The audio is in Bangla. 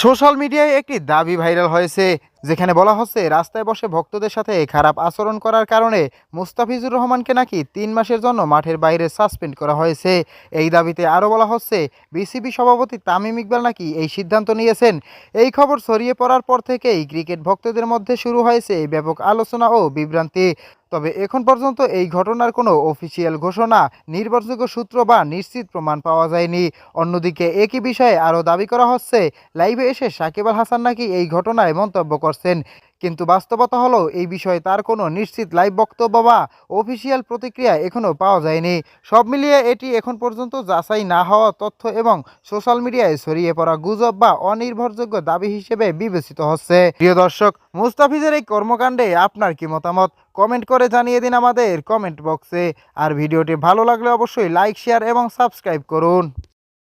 সোশ্যাল মিডিয়ায় একটি দাবি ভাইরাল হয়েছে, যেখানে বলা হচ্ছে রাস্তায় বসে ভক্তদের সাথে খারাপ আচরণ করার কারণে মুস্তাফিজুর রহমানকে নাকি ৩ মাসের জন্য মাঠের বাইরে সাসপেন্ড করা হয়েছে। এই দাবিতে আরও বলা হচ্ছে বিসিবি সভাপতি তামিম ইকবাল নাকি এই সিদ্ধান্ত নিয়েছেন। এই খবর ছড়িয়ে পড়ার পর থেকেই ক্রিকেট ভক্তদের মধ্যে শুরু হয়েছে ব্যাপক আলোচনা ও বিভ্রান্তি। তবে এখন পর্যন্ত এই ঘটনার কোনো অফিসিয়াল ঘোষণা, নির্ভরযোগ্য সূত্র বা নিশ্চিত প্রমাণ পাওয়া যায়নি। অন্যদিকে একই বিষয়ে আরও দাবি করা হচ্ছে লাইভে এসে সাকিব আল হাসান নাকি এই ঘটনায় মন্তব্য করছেন, কিন্তু বাস্তবতা হলো এই বিষয়ে তার কোনো নিশ্চিত লাইভ বক্তব্য বা অফিসিয়াল প্রতিক্রিয়া এখনও পাওয়া যায়নি। সব মিলিয়ে এটি এখন পর্যন্ত যাচাই না হওয়া তথ্য এবং সোশ্যাল মিডিয়ায় ছড়িয়ে পড়া গুজব বা অনির্ভরযোগ্য দাবি হিসেবে বিবেচিত হচ্ছে। প্রিয় দর্শক, মুস্তাফিজের এই কর্মকাণ্ডে আপনার কি মতামত কমেন্ট করে জানিয়ে দিন আমাদের কমেন্ট বক্সে। আর ভিডিওটি ভালো লাগলে অবশ্যই লাইক, শেয়ার এবং সাবস্ক্রাইব করুন।